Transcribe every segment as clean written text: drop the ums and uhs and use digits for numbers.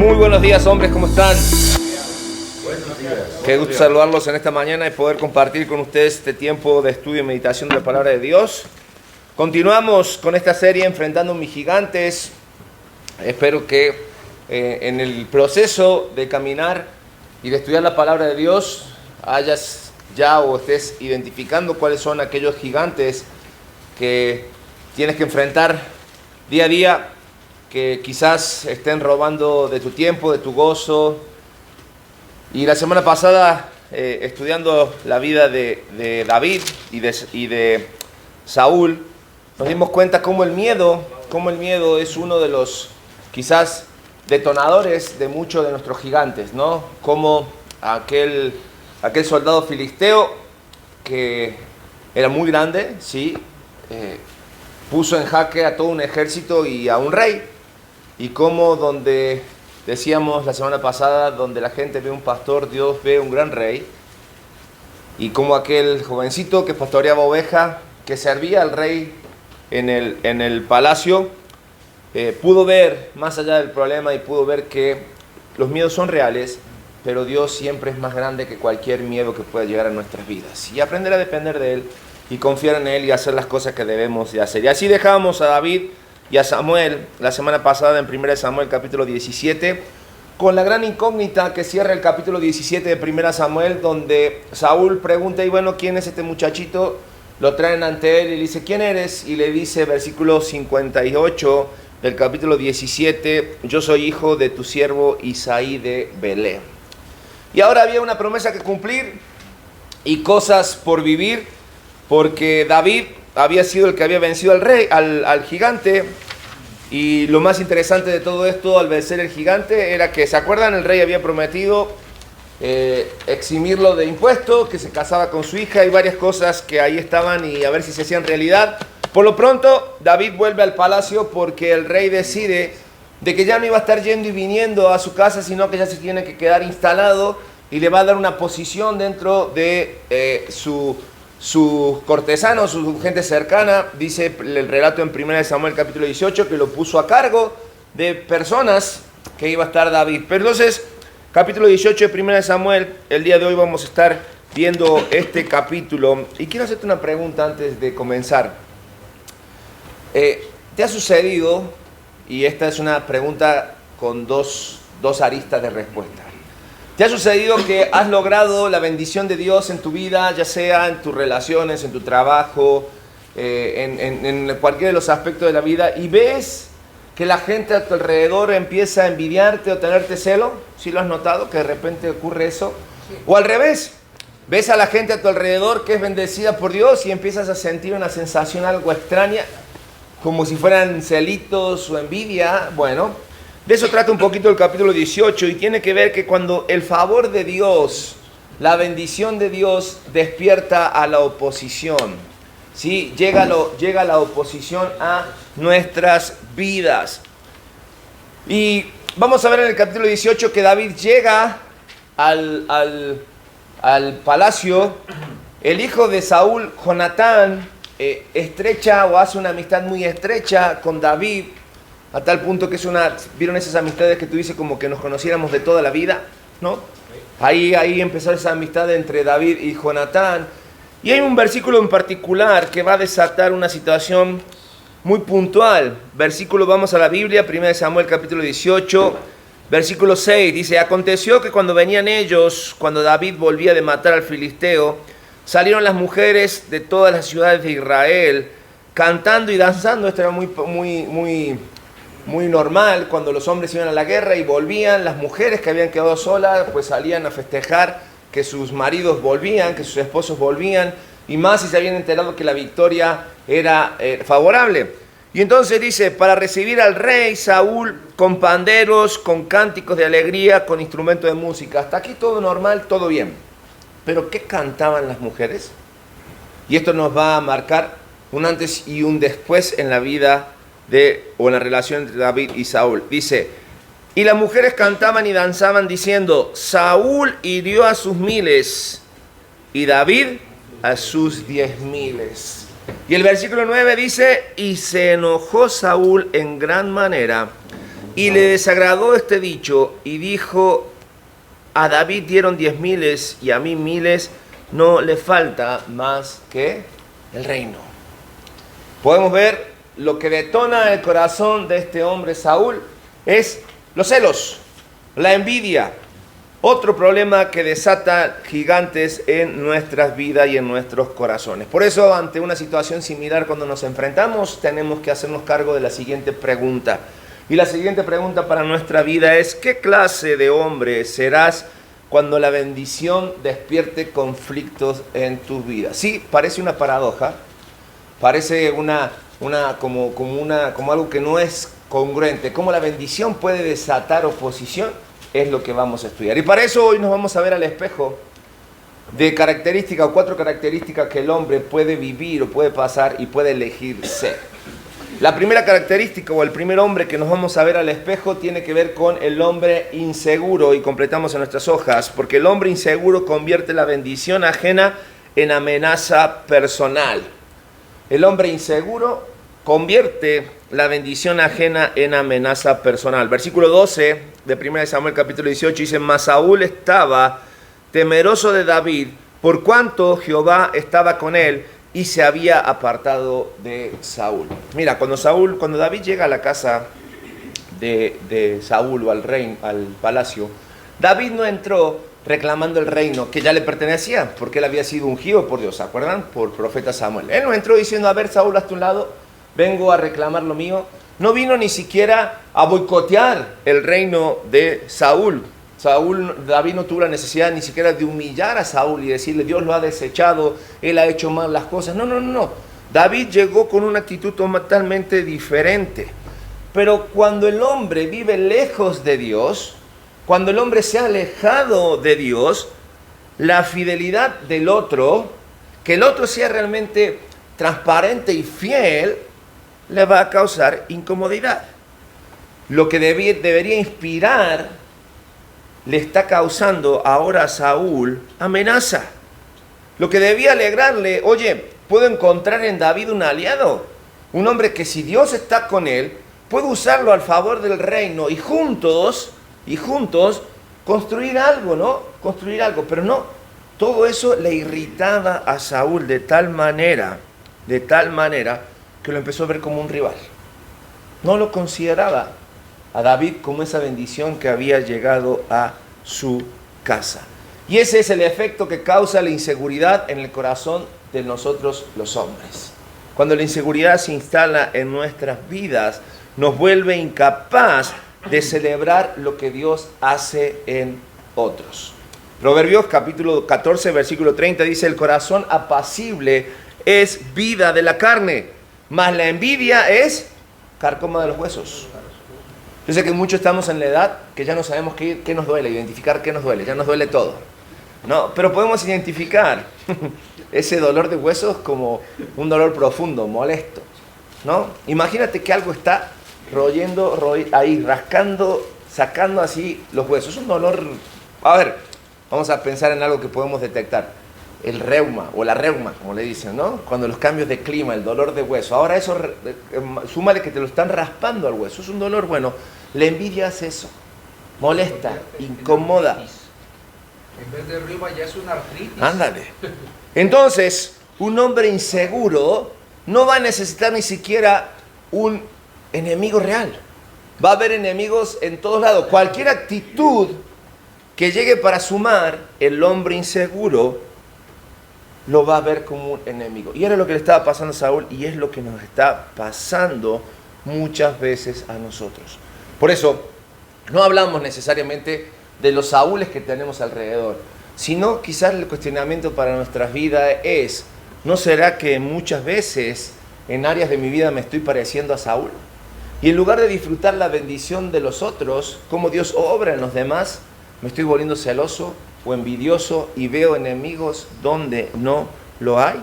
Muy buenos días, hombres, ¿cómo están? Qué gusto saludarlos en esta mañana y poder compartir con ustedes este tiempo de estudio y meditación de la palabra de Dios. Continuamos con esta serie Enfrentando mis gigantes. Espero que en el proceso de caminar y de estudiar la palabra de Dios hayas ya o estés identificando cuáles son aquellos gigantes que tienes que enfrentar día a día, que quizás estén robando de tu tiempo, de tu gozo. Y la semana pasada, estudiando la vida de David y de Saúl, nos dimos cuenta cómo el miedo es uno de los quizás detonadores de muchos de nuestros gigantes, ¿no? Como aquel soldado filisteo que era muy grande, sí, puso en jaque a todo un ejército y a un rey. Y como donde decíamos la semana pasada, donde la gente ve un pastor, Dios ve un gran rey. Y como aquel jovencito que pastoreaba oveja, que servía al rey en el palacio, pudo ver más allá del problema y pudo ver que los miedos son reales, pero Dios siempre es más grande que cualquier miedo que pueda llegar a nuestras vidas. Y aprender a depender de Él y confiar en Él y hacer las cosas que debemos de hacer. Y así dejamos a David y a Samuel la semana pasada en 1 Samuel capítulo 17, con la gran incógnita que cierra el capítulo 17 de 1 Samuel, donde Saúl pregunta, y bueno, ¿quién es este muchachito? Lo traen ante él y le dice, ¿quién eres? Y le dice, versículo 58 del capítulo 17, yo soy hijo de tu siervo Isaí de Belén. Y ahora había una promesa que cumplir y cosas por vivir, porque David había sido el que había vencido al rey, al gigante. Y lo más interesante de todo esto al vencer el gigante era que, ¿se acuerdan? El rey había prometido eximirlo de impuestos, que se casaba con su hija y varias cosas que ahí estaban y a ver si se hacían realidad. Por lo pronto, David vuelve al palacio porque el rey decide de que ya no iba a estar yendo y viniendo a su casa, sino que ya se tiene que quedar instalado y le va a dar una posición dentro de sus cortesanos, su gente cercana. Dice el relato en 1 Samuel capítulo 18 que lo puso a cargo de personas que iba a estar David. Pero entonces, capítulo 18 de 1 Samuel, el día de hoy vamos a estar viendo este capítulo. Y quiero hacerte una pregunta antes de comenzar. ¿Te ha sucedido? Y esta es una pregunta con dos aristas de respuesta. ¿Te ha sucedido que has logrado la bendición de Dios en tu vida, ya sea en tus relaciones, en tu trabajo, en cualquiera de los aspectos de la vida, y ves que la gente a tu alrededor empieza a envidiarte o tenerte celo? ¿Sí lo has notado, que de repente ocurre eso? Sí. O al revés, ves a la gente a tu alrededor que es bendecida por Dios y empiezas a sentir una sensación algo extraña, como si fueran celitos o envidia. Bueno, de eso trata un poquito el capítulo 18 y tiene que ver que cuando el favor de Dios, la bendición de Dios despierta a la oposición, ¿sí? Llega la oposición a nuestras vidas. Y vamos a ver en el capítulo 18 que David llega al palacio. El hijo de Saúl, Jonatán, estrecha o hace una amistad muy estrecha con David, a tal punto que ¿vieron esas amistades que tú dices como que nos conociéramos de toda la vida? ¿No? Ahí empezó esa amistad entre David y Jonatán. Y hay un versículo en particular que va a desatar una situación muy puntual. Vamos a la Biblia, 1 Samuel capítulo 18, versículo 6. Dice, aconteció que cuando venían ellos, cuando David volvía de matar al filisteo, salieron las mujeres de todas las ciudades de Israel, cantando y danzando. Esto era muy normal cuando los hombres iban a la guerra y volvían. Las mujeres que habían quedado solas pues salían a festejar que sus maridos volvían, que sus esposos volvían, y más si se habían enterado que la victoria era favorable. Y entonces dice, para recibir al rey Saúl con panderos, con cánticos de alegría, con instrumentos de música. Hasta aquí todo normal, todo bien. Pero ¿qué cantaban las mujeres? Y esto nos va a marcar un antes y un después en la vida o en la relación entre David y Saúl. Dice, y las mujeres cantaban y danzaban diciendo, Saúl hirió a sus 1000 y David a sus 10,000. Y el versículo 9 dice, y se enojó Saúl en gran manera Y le desagradó este dicho y dijo, a David dieron 10.000 y a mí 1.000, no le falta más que el reino. Podemos ver lo que detona el corazón de este hombre Saúl es los celos, la envidia. Otro problema que desata gigantes en nuestras vidas y en nuestros corazones. Por eso, ante una situación similar, cuando nos enfrentamos, tenemos que hacernos cargo de la siguiente pregunta. Y la siguiente pregunta para nuestra vida es, ¿qué clase de hombre serás cuando la bendición despierte conflictos en tu vida? Sí, parece una paradoja, parece como algo que no es congruente. ¿Cómo la bendición puede desatar oposición? Es lo que vamos a estudiar. Y para eso hoy nos vamos a ver al espejo de características o 4 características que el hombre puede vivir o puede pasar y puede elegir ser. La primera característica o el primer hombre que nos vamos a ver al espejo tiene que ver con el hombre inseguro, y completamos en nuestras hojas, porque el hombre inseguro convierte la bendición ajena en amenaza personal. El hombre inseguro convierte la bendición ajena en amenaza personal. Versículo 12 de 1 Samuel capítulo 18 dice, mas Saúl estaba temeroso de David, por cuanto Jehová estaba con él y se había apartado de Saúl. Mira, cuando David llega a la casa de Saúl o al palacio, David no entró reclamando el reino que ya le pertenecía, porque él había sido ungido por Dios, ¿se acuerdan? Por profeta Samuel. Él no entró diciendo, a ver, Saúl, hazte un lado, vengo a reclamar lo mío. No vino ni siquiera a boicotear el reino de Saúl. David no tuvo la necesidad ni siquiera de humillar a Saúl y decirle, Dios lo ha desechado, él ha hecho mal las cosas. No. David llegó con una actitud totalmente diferente. Pero cuando el hombre vive lejos de Dios, cuando el hombre se ha alejado de Dios, la fidelidad del otro, que el otro sea realmente transparente y fiel, le va a causar incomodidad. Lo que debería inspirar le está causando ahora a Saúl amenaza. Lo que debía alegrarle, oye, puedo encontrar en David un aliado, un hombre que si Dios está con él, puedo usarlo al favor del reino y juntos construir algo, ¿no? Construir algo, pero no, todo eso le irritaba a Saúl de tal manera que lo empezó a ver como un rival. No lo consideraba a David como esa bendición que había llegado a su casa. Y ese es el efecto que causa la inseguridad en el corazón de nosotros los hombres. Cuando la inseguridad se instala en nuestras vidas, nos vuelve incapaz de celebrar lo que Dios hace en otros. Proverbios capítulo 14, versículo 30 dice, el corazón apacible es vida de la carne, mas la envidia es carcoma de los huesos. Yo sé que muchos estamos en la edad que ya no sabemos qué nos duele, identificar qué nos duele, ya nos duele todo, ¿no? Pero podemos identificar ese dolor de huesos como un dolor profundo, molesto, ¿no? Imagínate que algo está ahí, rascando, sacando así los huesos. Es un dolor, a ver, vamos a pensar en algo que podemos detectar. El reuma o la reuma, como le dicen, ¿no? Cuando los cambios de clima, el dolor de hueso. Ahora eso, súmale que te lo están raspando al hueso. Es un dolor, bueno. La envidia hace eso. Molesta, incomoda. En vez de reuma ya es una artritis. Ándale. Entonces, un hombre inseguro no va a necesitar ni siquiera un enemigo real. Va a haber enemigos en todos lados. Cualquier actitud que llegue para sumar, el hombre inseguro lo va a ver como un enemigo. Y era lo que le estaba pasando a Saúl y es lo que nos está pasando muchas veces a nosotros. Por eso, no hablamos necesariamente de los Saúles que tenemos alrededor, sino quizás el cuestionamiento para nuestras vidas es, ¿no será que muchas veces en áreas de mi vida me estoy pareciendo a Saúl? Y en lugar de disfrutar la bendición de los otros, cómo Dios obra en los demás, me estoy volviendo celoso o envidioso y veo enemigos donde no lo hay.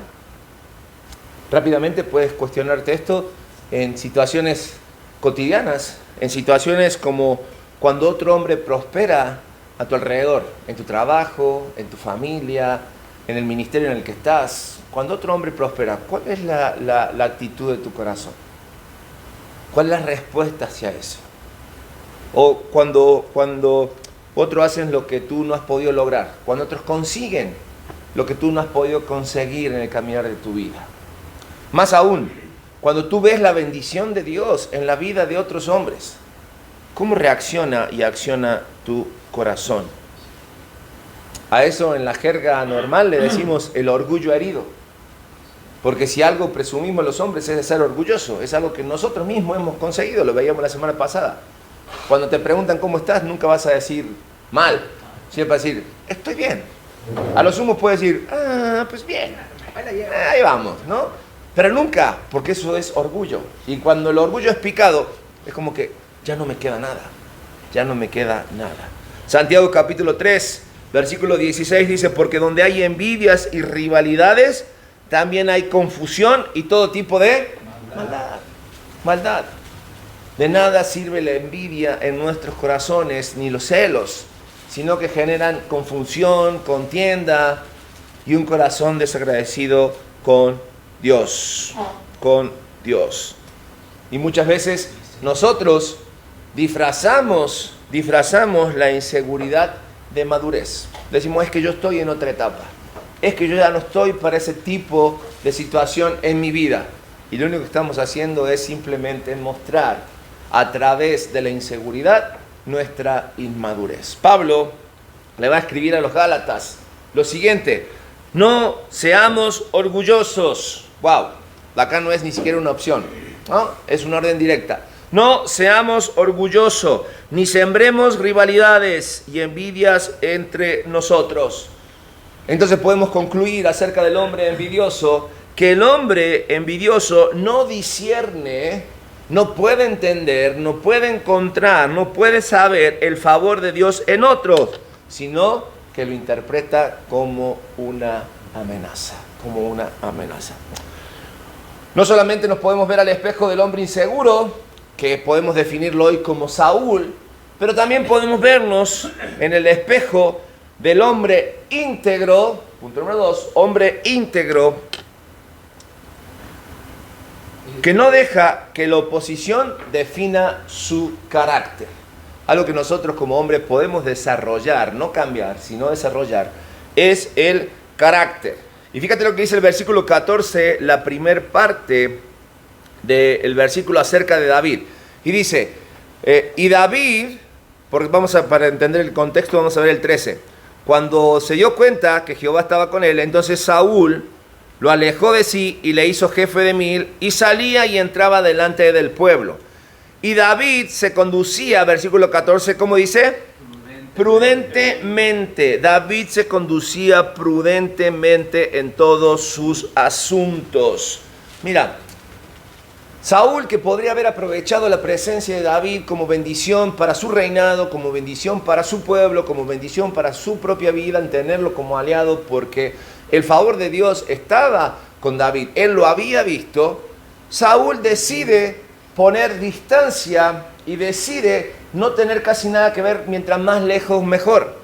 Rápidamente puedes cuestionarte esto en situaciones cotidianas, en situaciones como cuando otro hombre prospera a tu alrededor, en tu trabajo, en tu familia, en el ministerio en el que estás. Cuando otro hombre prospera, ¿cuál es la actitud de tu corazón? ¿Cuál es la respuesta hacia eso? O cuando otros hacen lo que tú no has podido lograr. Cuando otros consiguen lo que tú no has podido conseguir en el caminar de tu vida. Más aún, cuando tú ves la bendición de Dios en la vida de otros hombres. ¿Cómo reacciona y acciona tu corazón? A eso en la jerga normal le decimos el orgullo herido. Porque si algo presumimos los hombres es de ser orgulloso. Es algo que nosotros mismos hemos conseguido. Lo veíamos la semana pasada. Cuando te preguntan cómo estás, nunca vas a decir mal. Siempre vas a decir, estoy bien. A lo sumo puedes decir, pues bien. Ahí vamos, ¿no? Pero nunca, porque eso es orgullo. Y cuando el orgullo es picado, es como que ya no me queda nada. Ya no me queda nada. Santiago capítulo 3, versículo 16 dice, porque donde hay envidias y rivalidades, también hay confusión y todo tipo de maldad. De nada sirve la envidia en nuestros corazones, ni los celos, sino que generan confusión, contienda y un corazón desagradecido con Dios. Con Dios. Y muchas veces nosotros disfrazamos la inseguridad de madurez. Decimos, es que yo estoy en otra etapa. Es que yo ya no estoy para ese tipo de situación en mi vida. Y lo único que estamos haciendo es simplemente mostrar a través de la inseguridad nuestra inmadurez. Pablo le va a escribir a los Gálatas lo siguiente: no seamos orgullosos. Wow, acá no es ni siquiera una opción, ¿no? Es una orden directa. No seamos orgullosos, ni sembremos rivalidades y envidias entre nosotros. Entonces podemos concluir acerca del hombre envidioso, que el hombre envidioso no discierne, no puede entender, no puede encontrar, no puede saber el favor de Dios en otros, sino que lo interpreta como una amenaza, como una amenaza. No solamente nos podemos ver al espejo del hombre inseguro, que podemos definirlo hoy como Saúl, pero también podemos vernos en el espejo del hombre íntegro, punto número 2, hombre íntegro, que no deja que la oposición defina su carácter. Algo que nosotros como hombres podemos desarrollar, no cambiar, sino desarrollar, es el carácter. Y fíjate lo que dice el versículo 14, la primer parte del versículo acerca de David. Y dice, y David, porque para entender el contexto vamos a ver el 13. Cuando se dio cuenta que Jehová estaba con él, entonces Saúl lo alejó de sí y le hizo jefe de 1000 y salía y entraba delante del pueblo. Y David se conducía, versículo 14, ¿cómo dice? Prudentemente. David se conducía prudentemente en todos sus asuntos. Mira, Saúl, que podría haber aprovechado la presencia de David como bendición para su reinado, como bendición para su pueblo, como bendición para su propia vida, en tenerlo como aliado, porque el favor de Dios estaba con David. Él lo había visto. Saúl decide poner distancia y decide no tener casi nada que ver, mientras más lejos mejor.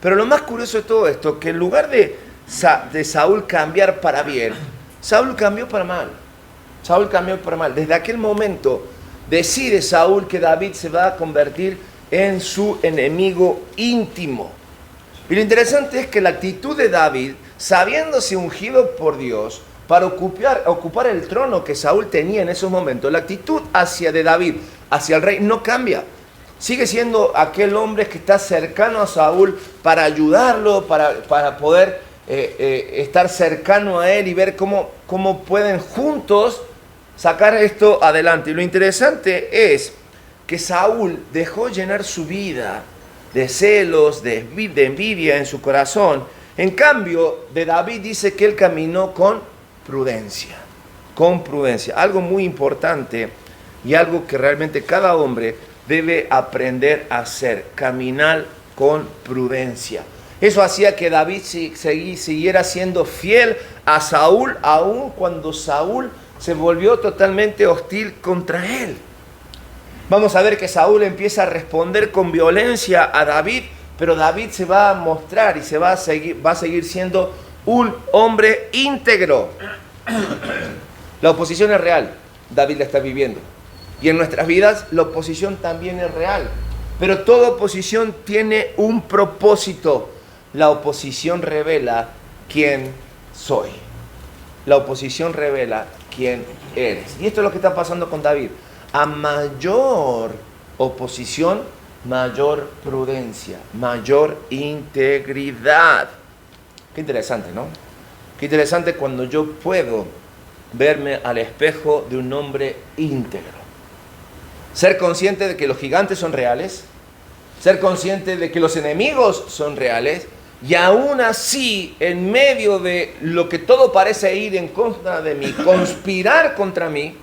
Pero lo más curioso de todo esto, que en lugar de Saúl cambiar para bien, Saúl cambió para mal. Saúl cambió para mal. Desde aquel momento decide Saúl que David se va a convertir en su enemigo íntimo. Y lo interesante es que la actitud de David, sabiéndose ungido por Dios para ocupar el trono que Saúl tenía en esos momentos, la actitud de David hacia el rey no cambia. Sigue siendo aquel hombre que está cercano a Saúl para ayudarlo, para poder estar cercano a él y ver cómo pueden juntos sacar esto adelante. Y lo interesante es que Saúl dejó llenar su vida de celos, de envidia en su corazón. En cambio, de David dice que él caminó con prudencia. Con prudencia. Algo muy importante y algo que realmente cada hombre debe aprender a hacer. Caminar con prudencia. Eso hacía que David siguiera siendo fiel a Saúl, aun cuando Saúl se volvió totalmente hostil contra él. Vamos a ver que Saúl empieza a responder con violencia a David, pero David se va a mostrar y va a seguir siendo un hombre íntegro. La oposición es real, David la está viviendo. Y en nuestras vidas la oposición también es real. Pero toda oposición tiene un propósito. La oposición revela quién soy. La oposición revela quién eres. Y esto es lo que está pasando con David. A mayor oposición, mayor prudencia, mayor integridad. Qué interesante, ¿no? Qué interesante cuando yo puedo verme al espejo de un hombre íntegro. Ser consciente de que los gigantes son reales, ser consciente de que los enemigos son reales, y aún así, en medio de lo que todo parece ir en contra de mí, conspirar contra mí,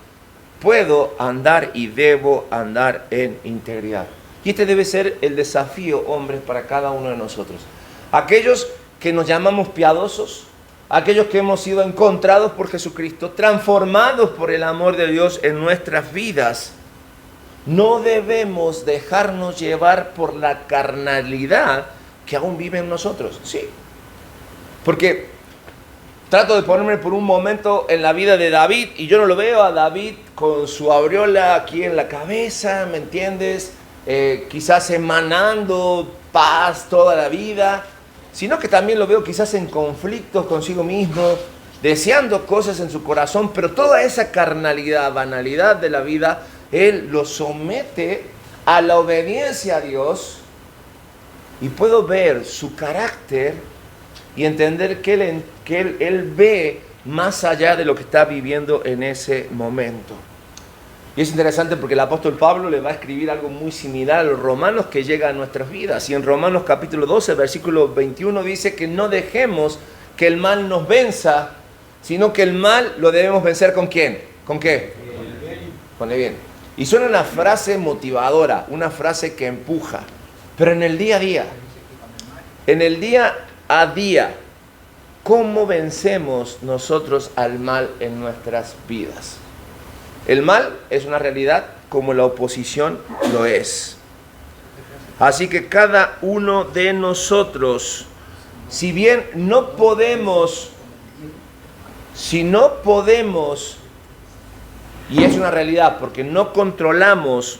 puedo andar y debo andar en integridad. Y este debe ser el desafío, hombres, para cada uno de nosotros. Aquellos que nos llamamos piadosos, aquellos que hemos sido encontrados por Jesucristo, transformados por el amor de Dios en nuestras vidas, no debemos dejarnos llevar por la carnalidad que aún vive en nosotros. Sí, porque trato de ponerme por un momento en la vida de David y yo no lo veo a David con su aureola aquí en la cabeza, ¿me entiendes? Quizás emanando paz toda la vida, sino que también lo veo quizás en conflictos consigo mismo, deseando cosas en su corazón, pero toda esa carnalidad, banalidad de la vida, él lo somete a la obediencia a Dios y puedo ver su carácter y entender que él ve más allá de lo que está viviendo en ese momento. Y es interesante porque el apóstol Pablo le va a escribir algo muy similar a los romanos que llega a nuestras vidas. Y en Romanos capítulo 12, versículo 21 dice que no dejemos que el mal nos venza, sino que el mal lo debemos vencer ¿con quién? ¿Con qué? Con el bien. Y suena una frase motivadora, una frase que empuja. Pero en el día a día, ¿cómo vencemos nosotros al mal en nuestras vidas? El mal es una realidad como la oposición lo es. Así que cada uno de nosotros, si no podemos, y es una realidad porque no controlamos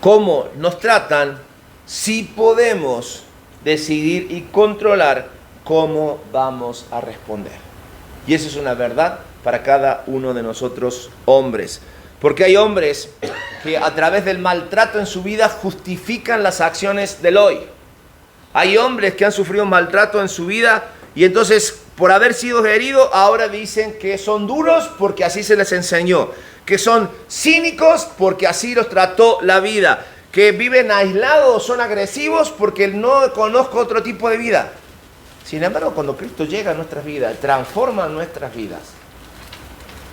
cómo nos tratan, sí podemos decidir y controlar cómo vamos a responder. Y eso es una verdad para cada uno de nosotros hombres. Porque hay hombres que a través del maltrato en su vida justifican las acciones del hoy. Hay hombres que han sufrido maltrato en su vida y entonces por haber sido heridos ahora dicen que son duros porque así se les enseñó. Que son cínicos porque así los trató la vida. Que viven aislados o son agresivos porque no conozco otro tipo de vida. Sin embargo, cuando Cristo llega a nuestras vidas, transforma nuestras vidas.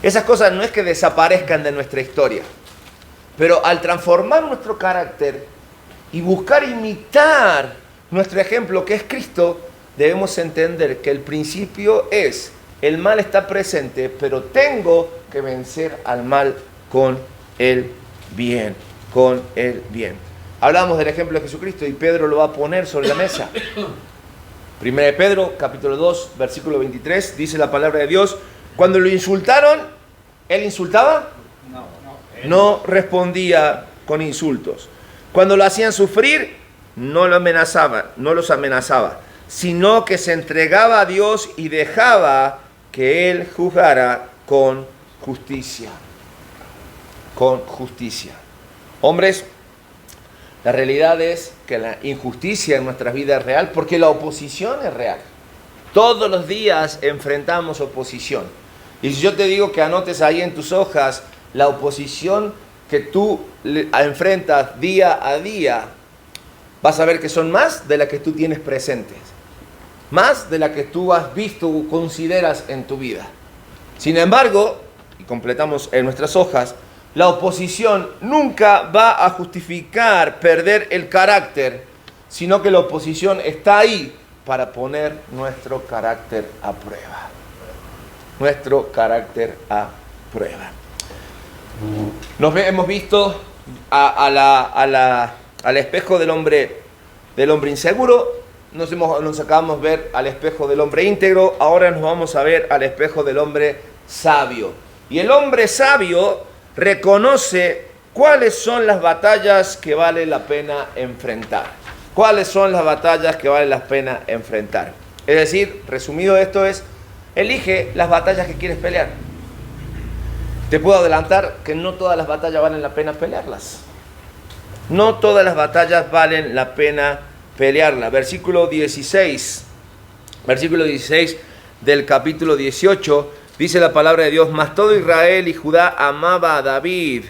Esas cosas no es que desaparezcan de nuestra historia, pero al transformar nuestro carácter y buscar imitar nuestro ejemplo que es Cristo, debemos entender que el principio es, el mal está presente, pero tengo que vencer al mal con el bien, con el bien. Hablamos del ejemplo de Jesucristo y Pedro lo va a poner sobre la mesa. Primera de Pedro, capítulo 2, versículo 23, dice la palabra de Dios: cuando lo insultaron, ¿él insultaba? No respondía con insultos. Cuando lo hacían sufrir, no los amenazaba, sino que se entregaba a Dios y dejaba que Él juzgara con justicia. Con justicia. Hombres, la realidad es que la injusticia en nuestras vidas es real porque la oposición es real. Todos los días enfrentamos oposición. Y si yo te digo que anotes ahí en tus hojas la oposición que tú enfrentas día a día, vas a ver que son más de las que tú tienes presentes. Más de las que tú has visto o consideras en tu vida. Sin embargo, y completamos en nuestras hojas, la oposición nunca va a justificar perder el carácter, sino que la oposición está ahí para poner nuestro carácter a prueba. Nuestro carácter a prueba. Hemos visto al espejo del hombre inseguro, nos acabamos de ver al espejo del hombre íntegro, ahora nos vamos a ver al espejo del hombre sabio. Y el hombre sabio reconoce ¿cuáles son las batallas que vale la pena enfrentar? ¿Cuáles son las batallas que vale la pena enfrentar? Es decir, resumido esto es, elige las batallas que quieres pelear. Te puedo adelantar que no todas las batallas valen la pena pelearlas. No todas las batallas valen la pena pelearlas. Versículo 16 del capítulo 18, dice la palabra de Dios: mas todo Israel y Judá amaba a David,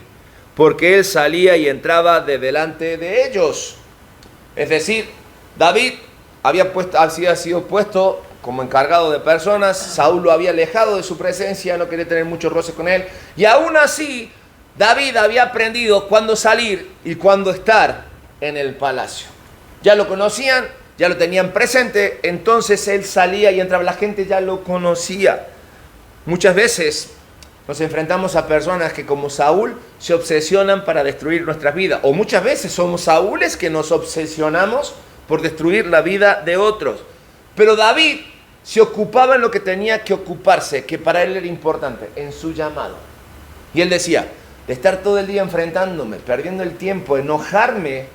porque él salía y entraba de delante de ellos. Es decir, David había sido puesto como encargado de personas, Saúl lo había alejado de su presencia, no quería tener mucho roce con él, y aún así David había aprendido cuándo salir y cuándo estar en el palacio. Ya lo conocían, ya lo tenían presente, entonces él salía y entraba, la gente ya lo conocía. Muchas veces nos enfrentamos a personas que, como Saúl, se obsesionan para destruir nuestras vidas, o muchas veces somos Saúles que nos obsesionamos por destruir la vida de otros. Pero David se ocupaba en lo que tenía que ocuparse, que para él era importante, en su llamado. Y él decía, de estar todo el día enfrentándome, perdiendo el tiempo, enojarme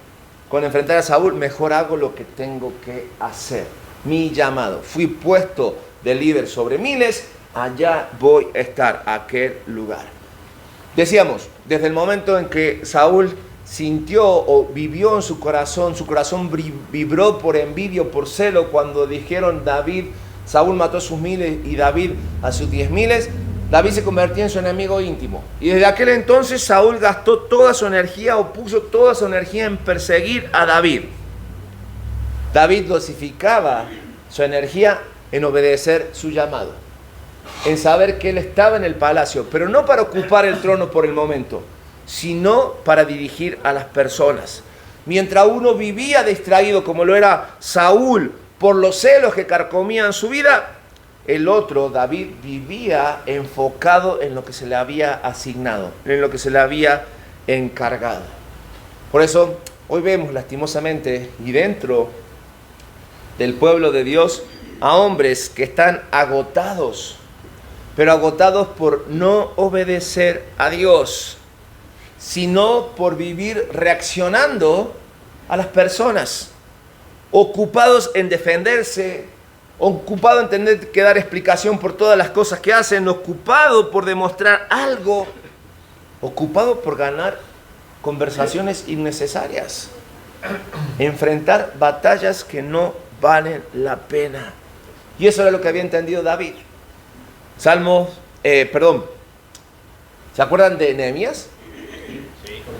con enfrentar a Saúl, mejor hago lo que tengo que hacer. Mi llamado. Fui puesto de líder sobre miles, allá voy a estar, a aquel lugar. Decíamos, desde el momento en que Saúl sintió o vivió en su corazón vibró por envidia, por celo, cuando dijeron Saúl mató a sus miles y David a sus 10,000, David se convertía en su enemigo íntimo. Y desde aquel entonces Saúl gastó toda su energía o puso toda su energía en perseguir a David. David dosificaba su energía en obedecer su llamado, en saber que él estaba en el palacio, pero no para ocupar el trono por el momento, sino para dirigir a las personas. Mientras uno vivía distraído, como lo era Saúl, por los celos que carcomían su vida, el otro, David, vivía enfocado en lo que se le había asignado, en lo que se le había encargado. Por eso, hoy vemos lastimosamente, y dentro del pueblo de Dios, a hombres que están agotados, pero agotados por no obedecer a Dios, sino por vivir reaccionando a las personas, ocupados en defenderse, ocupado en tener que dar explicación por todas las cosas que hacen, ocupado por demostrar algo, ocupado por ganar conversaciones innecesarias, enfrentar batallas que no valen la pena. Y eso era lo que había entendido David. ¿Se acuerdan de Nehemías?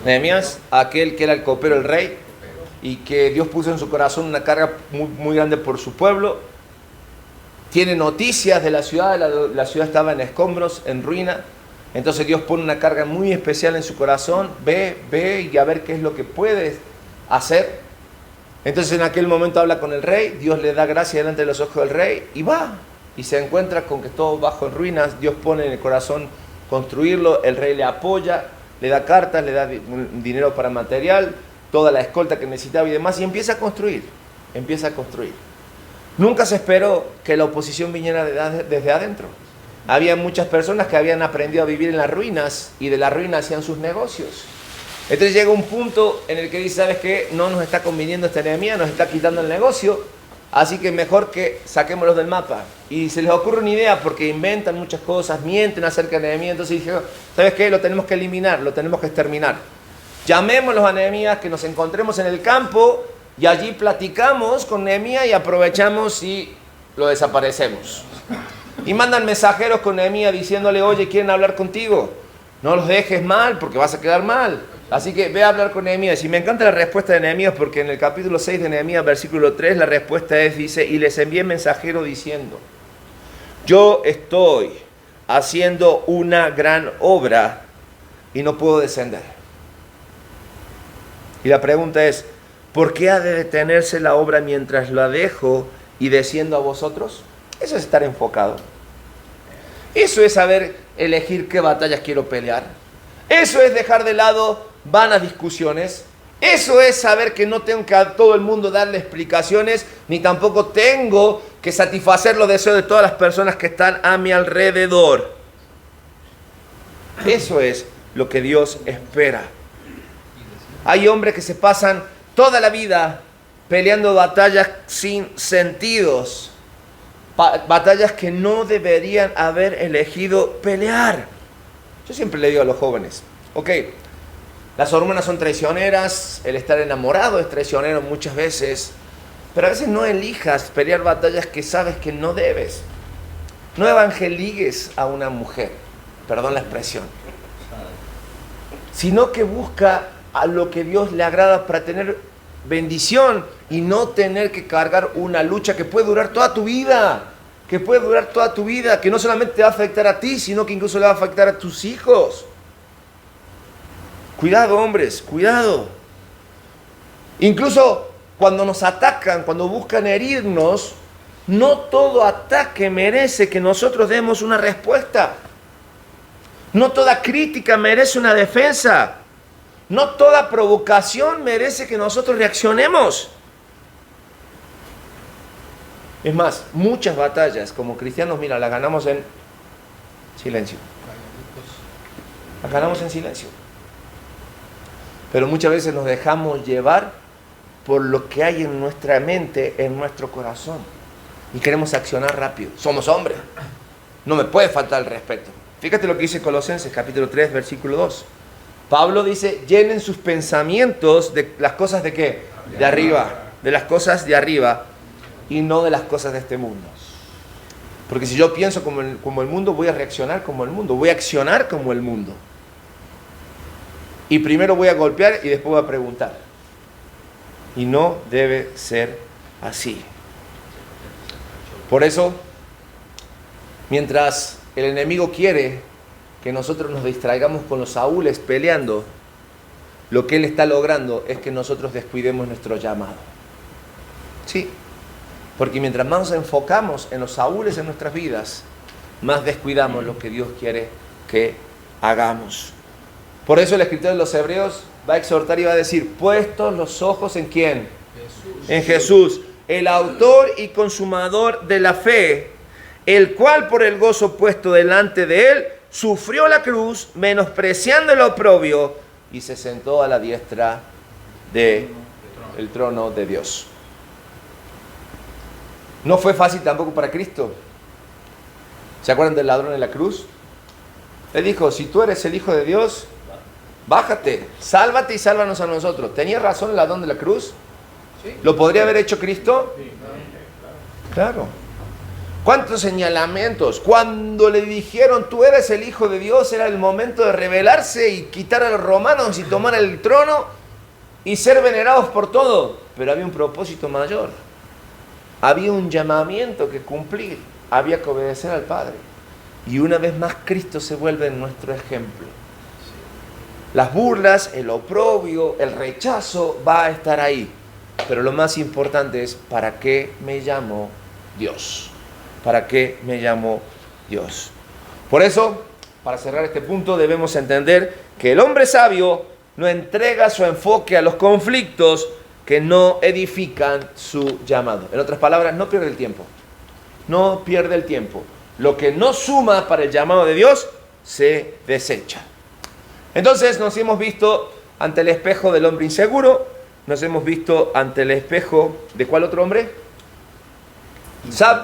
Nehemías, aquel que era el copero del rey y que Dios puso en su corazón una carga muy, muy grande por su pueblo. Tiene noticias de la ciudad estaba en escombros, en ruina. Entonces Dios pone una carga muy especial en su corazón, ve y a ver qué es lo que puede hacer. Entonces en aquel momento habla con el rey, Dios le da gracia delante de los ojos del rey y va. Y se encuentra con que todo bajo en ruinas, Dios pone en el corazón construirlo, el rey le apoya, le da cartas, le da dinero para material, toda la escolta que necesitaba y demás, y empieza a construir. Nunca se esperó que la oposición viniera desde adentro. Había muchas personas que habían aprendido a vivir en las ruinas y de las ruinas hacían sus negocios. Entonces llega un punto en el que dice, ¿sabes qué? No nos está conviniendo esta enemía, nos está quitando el negocio, así que mejor que saquémoslos del mapa. Y se les ocurre una idea porque inventan muchas cosas, mienten acerca de Nehemías. Entonces dijeron, ¿sabes qué? Lo tenemos que eliminar, lo tenemos que exterminar. Llamémoslos a Nehemías, que nos encontremos en el campo y allí platicamos con Nehemías y aprovechamos y lo desaparecemos. Y mandan mensajeros con Nehemías diciéndole, oye, quieren hablar contigo. No los dejes mal porque vas a quedar mal. Así que ve a hablar con Nehemías. Y me encanta la respuesta de Nehemías porque en el capítulo 6 de Nehemías, versículo 3, la respuesta dice, y les envié mensajero diciendo, yo estoy haciendo una gran obra y no puedo descender. Y la pregunta es, ¿por qué ha de detenerse la obra mientras la dejo y desciendo a vosotros? Eso es estar enfocado. Eso es saber elegir qué batallas quiero pelear. Eso es dejar de lado vanas discusiones. Eso es saber que no tengo que a todo el mundo darle explicaciones, ni tampoco tengo que satisfacer los deseos de todas las personas que están a mi alrededor. Eso es lo que Dios espera. Hay hombres que se pasan toda la vida peleando batallas sin sentidos, batallas que no deberían haber elegido pelear. Yo siempre le digo a los jóvenes, ok, las hormonas son traicioneras, el estar enamorado es traicionero muchas veces, pero a veces no elijas pelear batallas que sabes que no debes. No evangeligues a una mujer, perdón la expresión, sino que busca a lo que Dios le agrada para tener bendición y no tener que cargar una lucha que puede durar toda tu vida, que no solamente te va a afectar a ti, sino que incluso le va a afectar a tus hijos. Cuidado, hombres, cuidado. Incluso cuando nos atacan, cuando buscan herirnos, no todo ataque merece que nosotros demos una respuesta. No toda crítica merece una defensa. No toda provocación merece que nosotros reaccionemos. Es más, muchas batallas como cristianos, mira, las ganamos en silencio. Las ganamos en silencio. Pero muchas veces nos dejamos llevar por lo que hay en nuestra mente, en nuestro corazón. Y queremos accionar rápido. Somos hombres. No me puede faltar el respeto. Fíjate lo que dice Colosenses, capítulo 3, versículo 2. Pablo dice, llenen sus pensamientos de las cosas de ¿qué? De arriba. De las cosas de arriba y no de las cosas de este mundo. Porque si yo pienso como el mundo, voy a reaccionar como el mundo. Voy a accionar como el mundo. Y primero voy a golpear y después voy a preguntar. Y no debe ser así. Por eso, mientras el enemigo quiere que nosotros nos distraigamos con los saúles peleando, lo que él está logrando es que nosotros descuidemos nuestro llamado. Sí, porque mientras más nos enfocamos en los saúles en nuestras vidas, más descuidamos lo que Dios quiere que hagamos. Por eso el escritor de los Hebreos va a exhortar y va a decir, puestos los ojos ¿en quién? Jesús. En Jesús, el autor y consumador de la fe, el cual por el gozo puesto delante de él, sufrió la cruz, menospreciando el oprobio, y se sentó a la diestra del trono de Dios. No fue fácil tampoco para Cristo. ¿Se acuerdan del ladrón en la cruz? Él dijo, si tú eres el Hijo de Dios, bájate, sálvate y sálvanos a nosotros. ¿Tenía razón el ladrón de la cruz? ¿Sí? ¿Lo podría haber hecho Cristo? Sí, claro. ¿Cuántos señalamientos? Cuando le dijeron, tú eres el Hijo de Dios, era el momento de rebelarse y quitar a los romanos y tomar el trono y ser venerados por todo. Pero había un propósito mayor. Había un llamamiento que cumplir. Había que obedecer al Padre. Y una vez más Cristo se vuelve nuestro ejemplo. Las burlas, el oprobio, el rechazo va a estar ahí. Pero lo más importante es, ¿para qué me llamo Dios? ¿Para qué me llamo Dios? Por eso, para cerrar este punto, debemos entender que el hombre sabio no entrega su enfoque a los conflictos que no edifican su llamado. En otras palabras, no pierde el tiempo. No pierde el tiempo. Lo que no suma para el llamado de Dios, se desecha. Entonces nos hemos visto ante el espejo del hombre inseguro, nos hemos visto ante el espejo de ¿cuál otro hombre?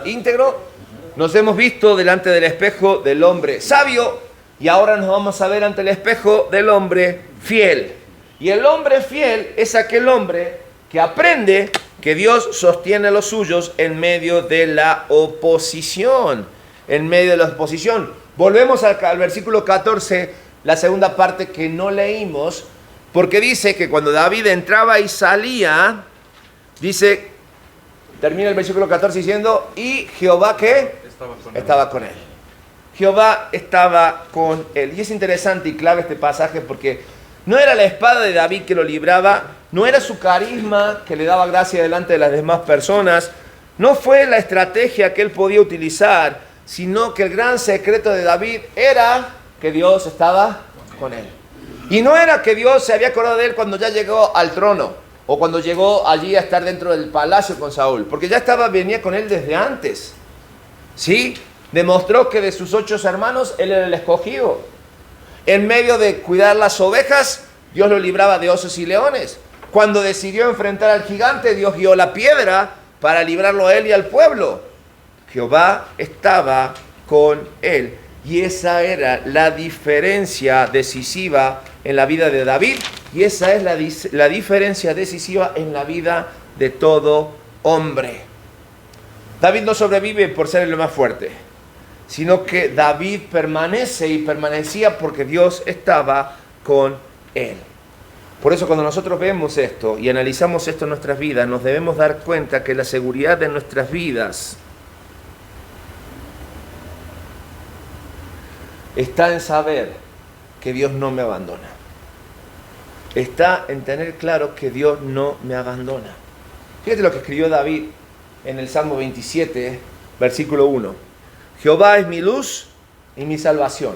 Íntegro. Nos hemos visto delante del espejo del hombre sabio y ahora nos vamos a ver ante el espejo del hombre fiel. Y el hombre fiel es aquel hombre que aprende que Dios sostiene a los suyos en medio de la oposición. En medio de la oposición. Volvemos al versículo 14, la segunda parte que no leímos, porque dice que cuando David entraba y salía, dice, termina el versículo 14 diciendo, y Jehová ¿qué? Estaba con él. Jehová estaba con él. Y es interesante y clave este pasaje porque no era la espada de David que lo libraba, no era su carisma que le daba gracia delante de las demás personas, no fue la estrategia que él podía utilizar, sino que el gran secreto de David era que Dios estaba con él. Y no era que Dios se había acordado de él cuando ya llegó al trono o cuando llegó allí a estar dentro del palacio con Saúl, porque ya venía con él desde antes. ¿Sí? Demostró que de sus 8 hermanos él era el escogido. En medio de cuidar las ovejas, Dios lo libraba de osos y leones. Cuando decidió enfrentar al gigante, Dios guió la piedra para librarlo a él y al pueblo. Jehová estaba con él. Y esa era la diferencia decisiva en la vida de David. Y esa es la diferencia decisiva en la vida de todo hombre. David no sobrevive por ser el más fuerte, sino que David permanece y permanecía porque Dios estaba con él. Por eso cuando nosotros vemos esto y analizamos esto en nuestras vidas, nos debemos dar cuenta que la seguridad de nuestras vidas está en saber que Dios no me abandona. Está en tener claro que Dios no me abandona. Fíjate lo que escribió David en el Salmo 27, versículo 1. Jehová es mi luz y mi salvación.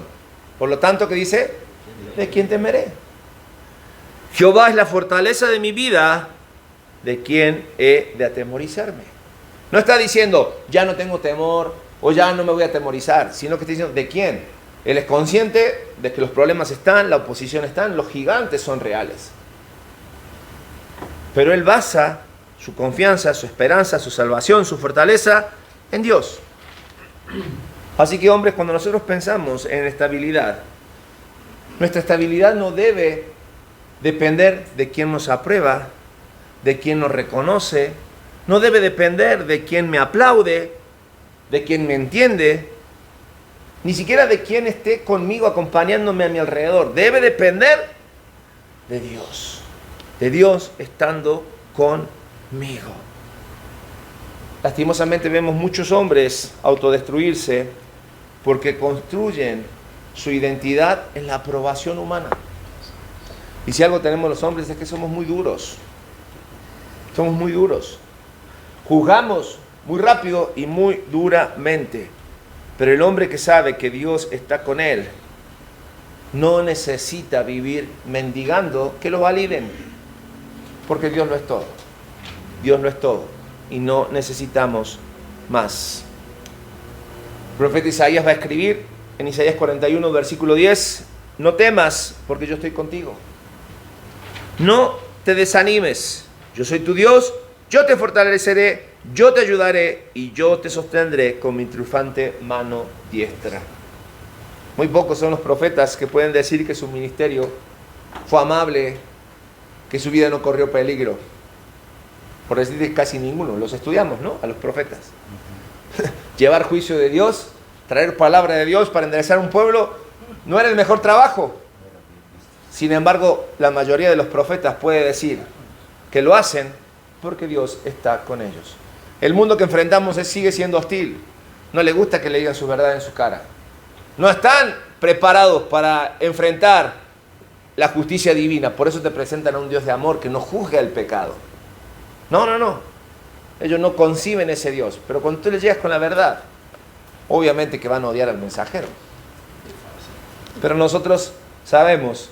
Por lo tanto, ¿qué dice? ¿De quién temeré? Jehová es la fortaleza de mi vida, ¿de quién he de atemorizarme? No está diciendo, ya no tengo temor o ya no me voy a atemorizar, sino que está diciendo, ¿de quién? Él es consciente de que los problemas están, la oposición está, los gigantes son reales. Pero él basa su confianza, su esperanza, su salvación, su fortaleza en Dios. Así que, hombres, cuando nosotros pensamos en estabilidad, nuestra estabilidad no debe depender de quién nos aprueba, de quién nos reconoce, no debe depender de quién me aplaude, de quién me entiende, ni siquiera de quién esté conmigo acompañándome a mi alrededor. Debe depender de Dios estando conmigo. Lastimosamente vemos muchos hombres autodestruirse porque construyen su identidad en la aprobación humana. Y si algo tenemos los hombres es que somos muy duros. Somos muy duros. Juzgamos muy rápido y muy duramente. Pero el hombre que sabe que Dios está con él no necesita vivir mendigando que lo validen. Porque Dios lo es todo. Dios lo es todo. Y no necesitamos más. El profeta Isaías va a escribir en Isaías 41, versículo 10: no temas, porque yo estoy contigo. No te desanimes. Yo soy tu Dios, yo te fortaleceré, yo te ayudaré y yo te sostendré con mi triunfante mano diestra. Muy pocos son los profetas que pueden decir que su ministerio fue amable, que su vida no corrió peligro. Por decir casi ninguno. Los estudiamos, ¿no? A los profetas. Llevar juicio de Dios, traer palabra de Dios para enderezar un pueblo, no era el mejor trabajo. Sin embargo, la mayoría de los profetas puede decir que lo hacen porque Dios está con ellos. El mundo que enfrentamos sigue siendo hostil. No le gusta que le digan su verdad en su cara. No están preparados para enfrentar la justicia divina. Por eso te presentan a un Dios de amor que no juzga el pecado. No. Ellos no conciben ese Dios. Pero cuando tú les llegas con la verdad, obviamente que van a odiar al mensajero. Pero nosotros sabemos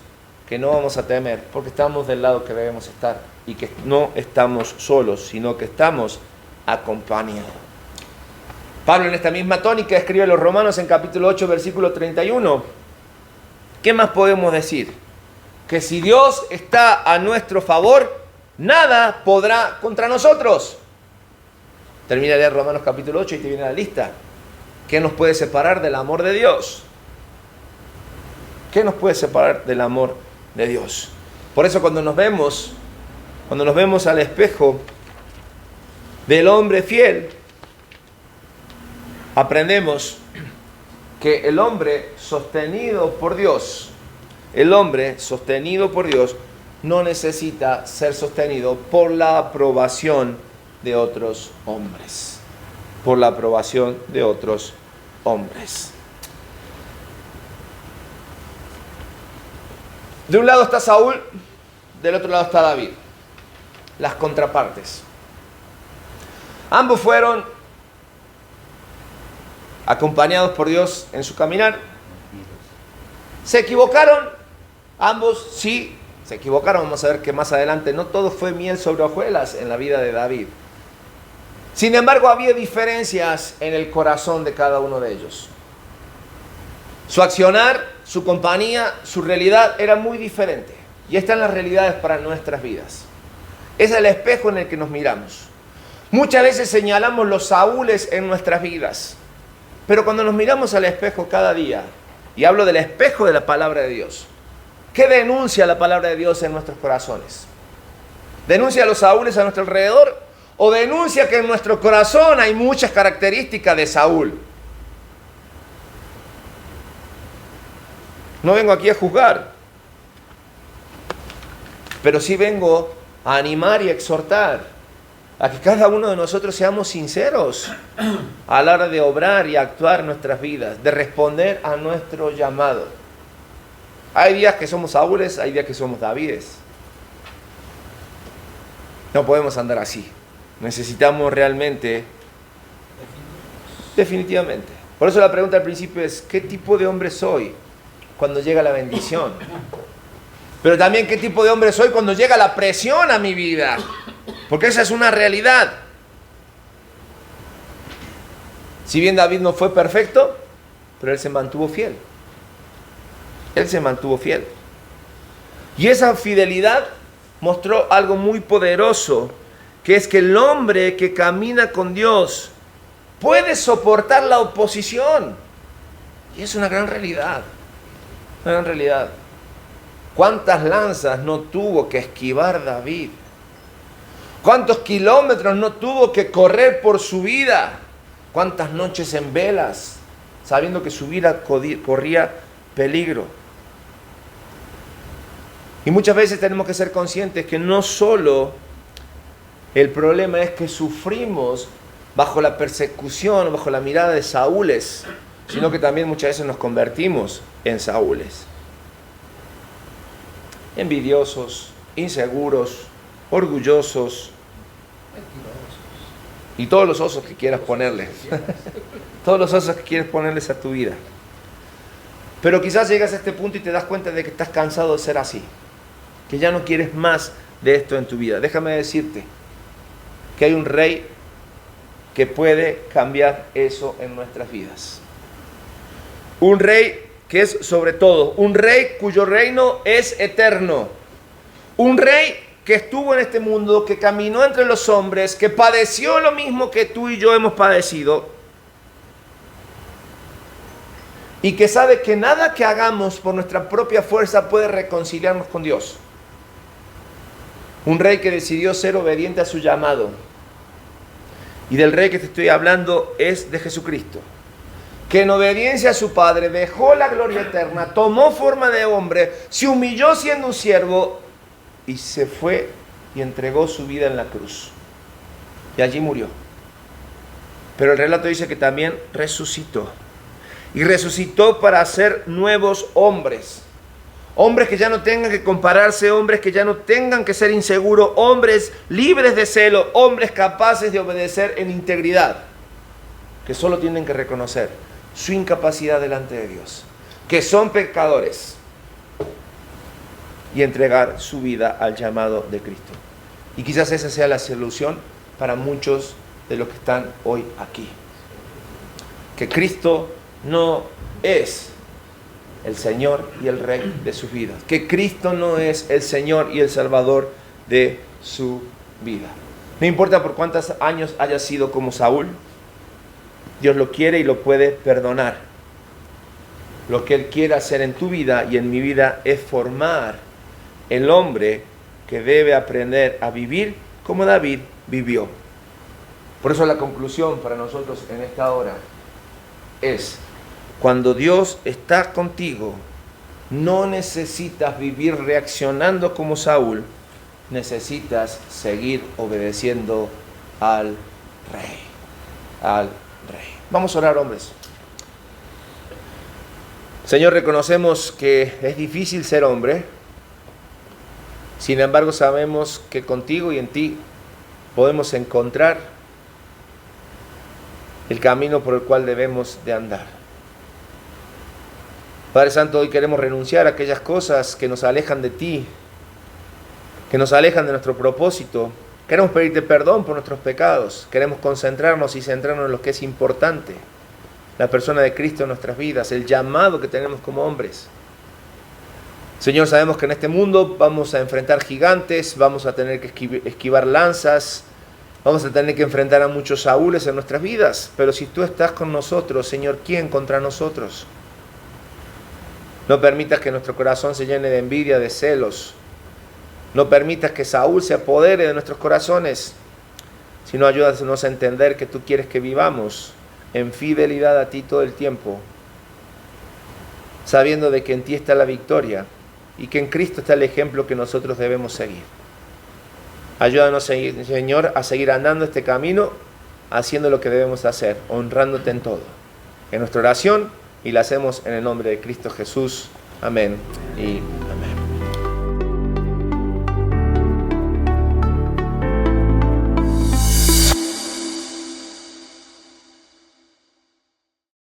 que no vamos a temer porque estamos del lado que debemos estar y que no estamos solos, sino que estamos acompañados. Pablo en esta misma tónica escribe a los Romanos en capítulo 8, versículo 31. ¿Qué más podemos decir? Que si Dios está a nuestro favor, nada podrá contra nosotros. Termina de leer Romanos capítulo 8 y te viene la lista. ¿Qué nos puede separar del amor de Dios? ¿Qué nos puede separar del amor de Dios? Por eso cuando nos vemos al espejo del hombre fiel, aprendemos que el hombre sostenido por Dios no necesita ser sostenido por la aprobación de otros hombres. Por la aprobación de otros hombres. De un lado está Saúl, del otro lado está David. Las contrapartes. Ambos fueron acompañados por Dios en su caminar. ¿Se equivocaron? Ambos sí se equivocaron. Vamos a ver que más adelante no todo fue miel sobre hojuelas en la vida de David. Sin embargo, había diferencias en el corazón de cada uno de ellos. Su accionar, su compañía, su realidad era muy diferente. y están las realidades para nuestras vidas. Es el espejo en el que nos miramos. Muchas veces señalamos los Saúles en nuestras vidas, pero cuando nos miramos al espejo cada día, y hablo del espejo de la palabra de Dios, ¿qué denuncia la palabra de Dios en nuestros corazones? ¿Denuncia a los Saúles a nuestro alrededor? ¿O denuncia que en nuestro corazón hay muchas características de Saúl? No vengo aquí a juzgar, pero sí vengo a animar y a exhortar a que cada uno de nosotros seamos sinceros a la hora de obrar y actuar en nuestras vidas, de responder a nuestro llamado. Hay días que somos Saúles, hay días que somos Davides. No podemos andar así. Necesitamos realmente, definitivamente. Por eso la pregunta al principio es, ¿qué tipo de hombre soy cuando llega la bendición? Pero también, ¿qué tipo de hombre soy cuando llega la presión a mi vida? Porque esa es una realidad. Si bien David no fue perfecto, pero él se mantuvo fiel. Él se mantuvo fiel. Y esa fidelidad mostró algo muy poderoso, que es que el hombre que camina con Dios puede soportar la oposición. Y es una gran realidad. Una gran realidad. ¿Cuántas lanzas no tuvo que esquivar David? ¿Cuántos kilómetros no tuvo que correr por su vida? ¿Cuántas noches en velas, sabiendo que su vida corría peligro? Y muchas veces tenemos que ser conscientes que no solo el problema es que sufrimos bajo la persecución, bajo la mirada de Saúles, sino que también muchas veces nos convertimos en Saúles. Envidiosos, inseguros, orgullosos y todos los osos que quieras ponerles. Todos los osos que quieres ponerles a tu vida. Pero quizás llegas a este punto y te das cuenta de que estás cansado de ser así, que ya no quieres más de esto en tu vida. Déjame decirte que hay un rey que puede cambiar eso en nuestras vidas. Un rey que es sobre todo, un rey cuyo reino es eterno. Un rey que estuvo en este mundo, que caminó entre los hombres, que padeció lo mismo que tú y yo hemos padecido, y que sabe que nada que hagamos por nuestra propia fuerza puede reconciliarnos con Dios. Un rey que decidió ser obediente a su llamado. Y del rey que te estoy hablando es de Jesucristo, que en obediencia a su Padre dejó la gloria eterna, tomó forma de hombre, se humilló siendo un siervo y se fue y entregó su vida en la cruz. Y allí murió. Pero el relato dice que también resucitó. Y resucitó para hacer nuevos hombres. Hombres que ya no tengan que compararse, hombres que ya no tengan que ser inseguros, hombres libres de celo, hombres capaces de obedecer en integridad, que solo tienen que reconocer su incapacidad delante de Dios, que son pecadores, y entregar su vida al llamado de Cristo. Y quizás esa sea la solución para muchos de los que están hoy aquí. Que Cristo no es el Señor y el Rey de sus vidas. Que Cristo no es el Señor y el Salvador de su vida. No importa por cuántos años haya sido como Saúl, Dios lo quiere y lo puede perdonar. Lo que Él quiere hacer en tu vida y en mi vida es formar el hombre que debe aprender a vivir como David vivió. Por eso la conclusión para nosotros en esta hora es: cuando Dios está contigo, no necesitas vivir reaccionando como Saúl, necesitas seguir obedeciendo al Rey. Al Rey. Vamos a orar, hombres. Señor, reconocemos que es difícil ser hombre. Sin embargo, sabemos que contigo y en ti podemos encontrar el camino por el cual debemos de andar. Padre Santo, hoy queremos renunciar a aquellas cosas que nos alejan de ti, que nos alejan de nuestro propósito. Queremos pedirte perdón por nuestros pecados. Queremos concentrarnos y centrarnos en lo que es importante: la persona de Cristo en nuestras vidas, el llamado que tenemos como hombres. Señor, sabemos que en este mundo vamos a enfrentar gigantes, vamos a tener que esquivar lanzas, vamos a tener que enfrentar a muchos Saúles en nuestras vidas, pero si tú estás con nosotros, Señor, ¿quién contra nosotros? No permitas que nuestro corazón se llene de envidia, de celos. No permitas que Saúl se apodere de nuestros corazones, sino ayúdanos a entender que tú quieres que vivamos en fidelidad a ti todo el tiempo, sabiendo de que en ti está la victoria y que en Cristo está el ejemplo que nosotros debemos seguir. Ayúdanos, Señor, a seguir andando este camino, haciendo lo que debemos hacer, honrándote en todo. En nuestra oración, y la hacemos en el nombre de Cristo Jesús. Amén y